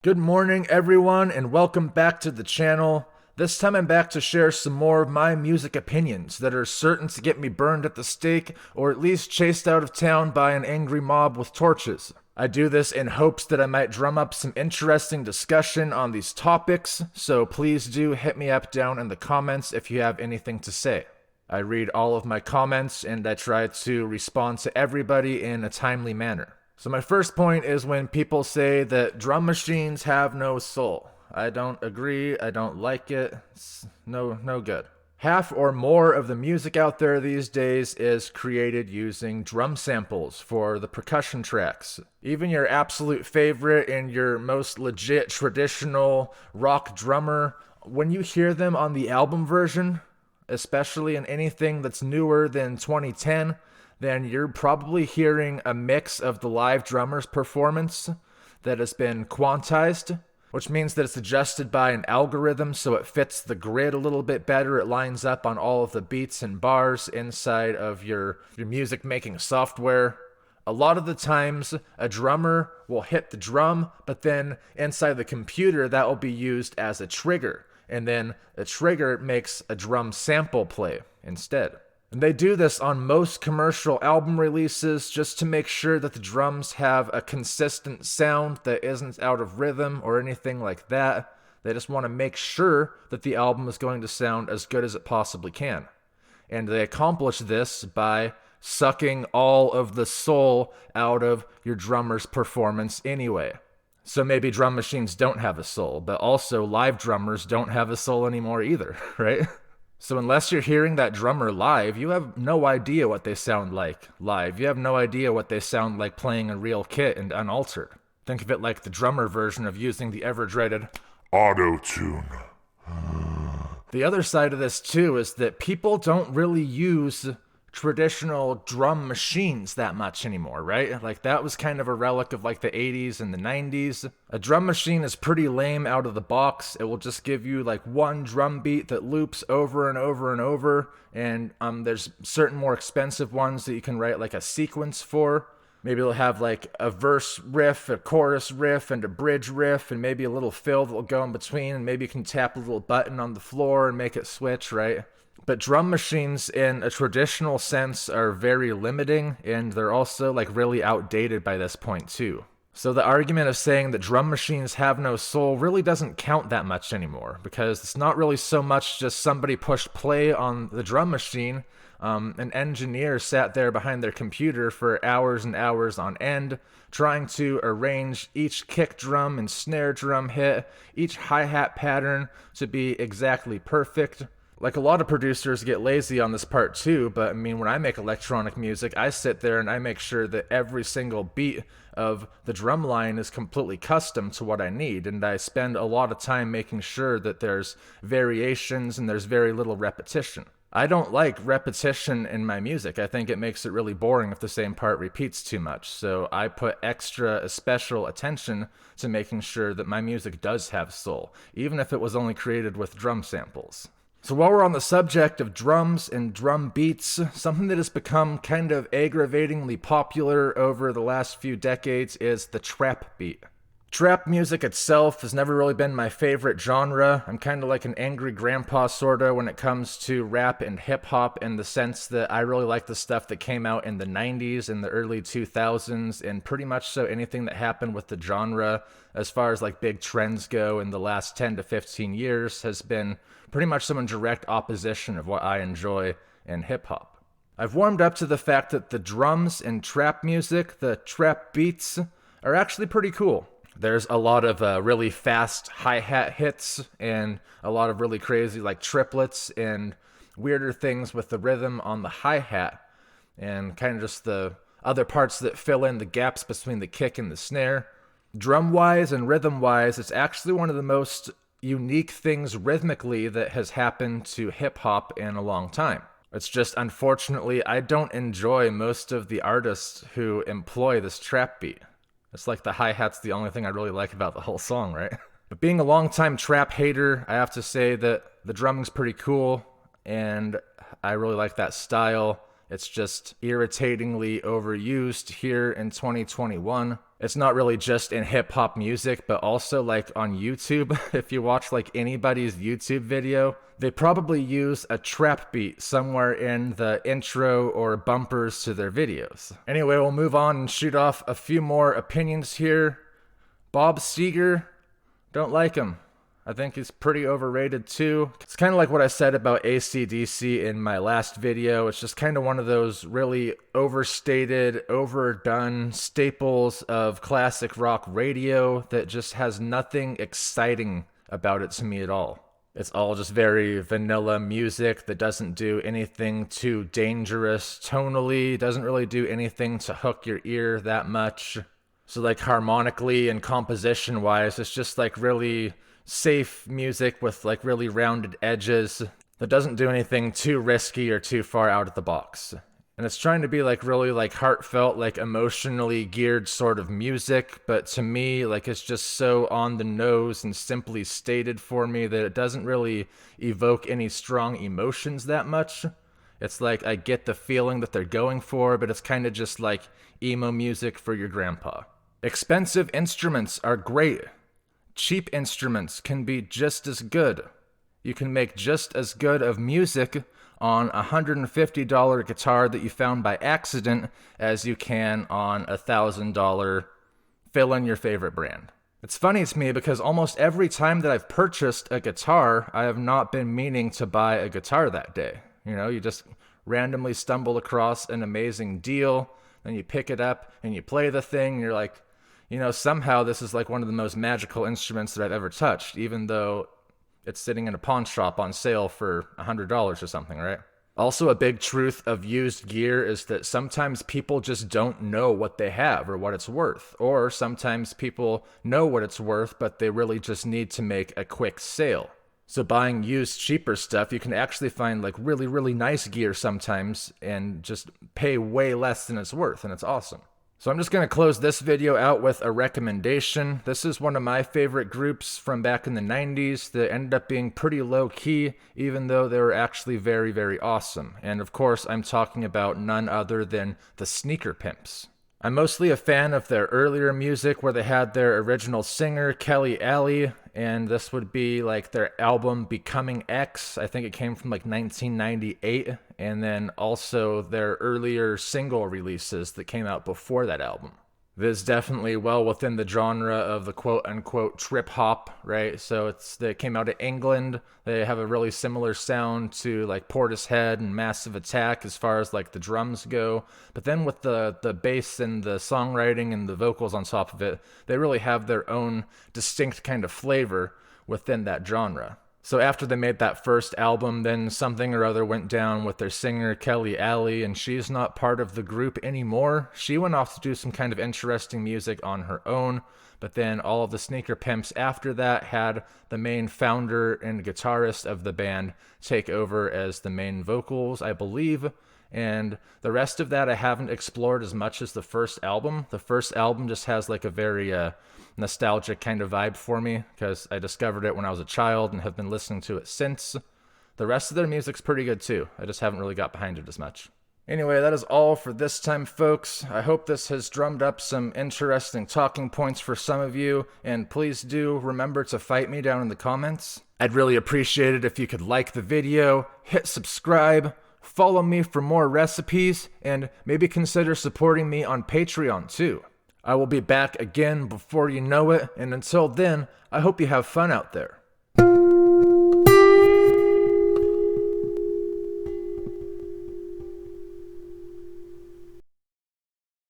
Good morning, everyone, and welcome back to the channel. This time I'm back to share some more of my music opinions that are certain to get me burned at the stake or at least chased out of town by an angry mob with torches. I do this in hopes that I might drum up some interesting discussion on these topics, so please do hit me up down in the comments if you have anything to say. I read all of my comments and I try to respond to everybody in a timely manner. So my first point is when people say that drum machines have no soul. I don't agree. I don't like it. It's no good. Half or more of the music out there these days is created using drum samples for the percussion tracks. Even your absolute favorite and your most legit traditional rock drummer, when you hear them on the album version, especially in anything that's newer than 2010, then you're probably hearing a mix of the live drummer's performance that has been quantized, which means that it's adjusted by an algorithm so it fits the grid a little bit better. It lines up on all of the beats and bars inside of your music making software. A lot of the times, a drummer will hit the drum, but then inside the computer, that will be used as a trigger. And then a trigger makes a drum sample play instead. And they do this on most commercial album releases just to make sure that the drums have a consistent sound that isn't out of rhythm or anything like that. They just want to make sure that the album is going to sound as good as it possibly can. And they accomplish this by sucking all of the soul out of your drummer's performance anyway. So maybe drum machines don't have a soul, but also live drummers don't have a soul anymore either, right? So unless you're hearing that drummer live, you have no idea what they sound like live. You have no idea what they sound like playing a real kit and unaltered. Think of it like the drummer version of using the ever-dreaded auto-tune. The other side of this too is that people don't really use traditional drum machines that much anymore, right? Like that was kind of a relic of like the 80s and the 90s. A drum machine is pretty lame out of the box. It will just give you like one drum beat that loops over and over and over. And there's certain more expensive ones that you can write like a sequence for. Maybe it'll have like a verse riff, a chorus riff, and a bridge riff, and maybe a little fill that'll go in between, and maybe you can tap a little button on the floor and make it switch, right? But drum machines in a traditional sense are very limiting, and they're also like really outdated by this point too. So the argument of saying that drum machines have no soul really doesn't count that much anymore, because it's not really so much just somebody pushed play on the drum machine. An engineer sat there behind their computer for hours and hours on end, trying to arrange each kick drum and snare drum hit, each hi-hat pattern to be exactly perfect. Like a lot of producers get lazy on this part too, but I mean, when I make electronic music, I sit there and I make sure that every single beat of the drum line is completely custom to what I need, and I spend a lot of time making sure that there's variations and there's very little repetition. I don't like repetition in my music. I think it makes it really boring if the same part repeats too much, so I put extra special attention to making sure that my music does have soul, even if it was only created with drum samples. So while we're on the subject of drums and drum beats, something that has become kind of aggravatingly popular over the last few decades is the trap beat. Trap music itself has never really been my favorite genre. I'm kind of like an angry grandpa sorta when it comes to rap and hip-hop, in the sense that I really like the stuff that came out in the 90s and the early 2000s, and pretty much so anything that happened with the genre as far as like big trends go in the last 10 to 15 years has been pretty much some in direct opposition of what I enjoy in hip-hop. I've warmed up to the fact that the drums in trap music, the trap beats, are actually pretty cool. There's a lot of really fast hi-hat hits and a lot of really crazy like triplets and weirder things with the rhythm on the hi-hat, and kind of just the other parts that fill in the gaps between the kick and the snare. Drum-wise and rhythm-wise, it's actually one of the most unique things rhythmically that has happened to hip-hop in a long time. It's just, unfortunately, I don't enjoy most of the artists who employ this trap beat. It's like the hi-hat's the only thing I really like about the whole song, right? But being a longtime trap hater, I have to say that the drumming's pretty cool, and I really like that style. It's just irritatingly overused here in 2021. It's not really just in hip-hop music, but also like on YouTube. If you watch like anybody's YouTube video, they probably use a trap beat somewhere in the intro or bumpers to their videos. Anyway, we'll move on and shoot off a few more opinions here. Bob Seger, don't like him. I think he's pretty overrated too. It's kind of like what I said about AC/DC in my last video. It's just kind of one of those really overstated, overdone staples of classic rock radio that just has nothing exciting about it to me at all. It's all just very vanilla music that doesn't do anything too dangerous tonally, doesn't really do anything to hook your ear that much. So like harmonically and composition wise, it's just like really safe music with like really rounded edges that doesn't do anything too risky or too far out of the box. And it's trying to be like really like heartfelt, like emotionally geared sort of music, but to me, like it's just so on the nose and simply stated for me that it doesn't really evoke any strong emotions that much. It's like I get the feeling that they're going for, but it's kind of just like emo music for your grandpa. Expensive instruments are great. Cheap instruments can be just as good. You can make just as good of music on a $150 guitar that you found by accident as you can on a $1,000 fill in your favorite brand. It's funny to me because almost every time that I've purchased a guitar, I have not been meaning to buy a guitar that day. You know, you just randomly stumble across an amazing deal, then you pick it up and you play the thing and you're like, you know, somehow this is like one of the most magical instruments that I've ever touched, even though it's sitting in a pawn shop on sale for $100 or something, right? Also, a big truth of used gear is that sometimes people just don't know what they have or what it's worth. Or sometimes people know what it's worth, but they really just need to make a quick sale. So buying used cheaper stuff, you can actually find like really, really nice gear sometimes and just pay way less than it's worth, and it's awesome. So I'm just going to close this video out with a recommendation. This is one of my favorite groups from back in the 90s that ended up being pretty low-key, even though they were actually very, very awesome. And of course, I'm talking about none other than the Sneaker Pimps. I'm mostly a fan of their earlier music where they had their original singer, Kelly Alley, and this would be like their album Becoming X. I think it came from like 1998, and then also their earlier single releases that came out before that album. This is definitely well within the genre of the quote-unquote trip-hop, right? So they came out of England. They have a really similar sound to like Portishead and Massive Attack as far as like the drums go. But then with the bass and the songwriting and the vocals on top of it, they really have their own distinct kind of flavor within that genre. So after they made that first album, then something or other went down with their singer, Kelly Alley, and she's not part of the group anymore. She went off to do some kind of interesting music on her own, but then all of the Sneaker Pimps after that had the main founder and guitarist of the band take over as the main vocals, I believe. And the rest of that I haven't explored as much as the first album. The first album just has like a very nostalgic kind of vibe for me because I discovered it when I was a child and have been listening to it since. The rest of their music's pretty good too. I just haven't really got behind it as much. Anyway, that is all for this time, folks. I hope this has drummed up some interesting talking points for some of you, and please do remember to fight me down in the comments. I'd really appreciate it if you could like the video, hit subscribe, follow me for more recipes, and maybe consider supporting me on Patreon too. I will be back again before you know it, and until then, I hope you have fun out there.